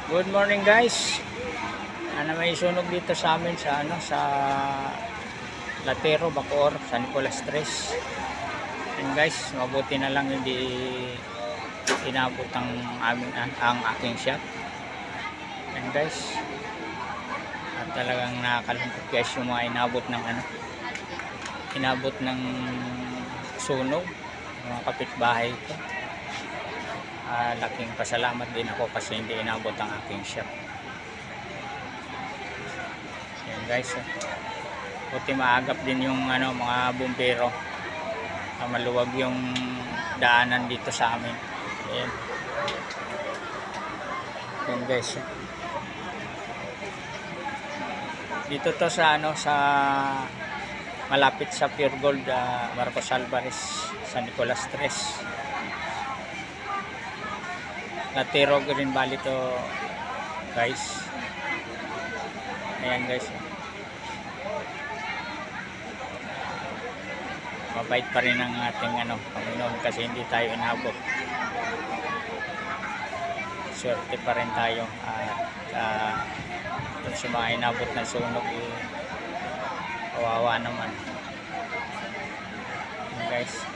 Good morning guys. May sunog dito sa amin sa sa Latero, Bacoor, San Nicolas Tres. And guys, mabuti na lang hindi inabot ang aking shop. And guys, at talagang nakakalungkot guys yung mga inabot ng sunog, mga kapitbahay ko. Laking pasalamat din ako kasi hindi inabot ang aking shop. Yan guys, buti maagap din yung mga bumbero. Maluwag yung daanan dito sa amin. Ayan. Yan guys. Dito to sa sa malapit sa Pure Gold, Marcos Alvarez, San Nicolas Tres. Latero Green Valley to guys. Ayan guys. Mabait pa rin ang ating Panginoon kasi hindi tayo inabot. Swerte pa rin tayo at sa mga inabot ng sunog, kawawa naman. Ayan guys.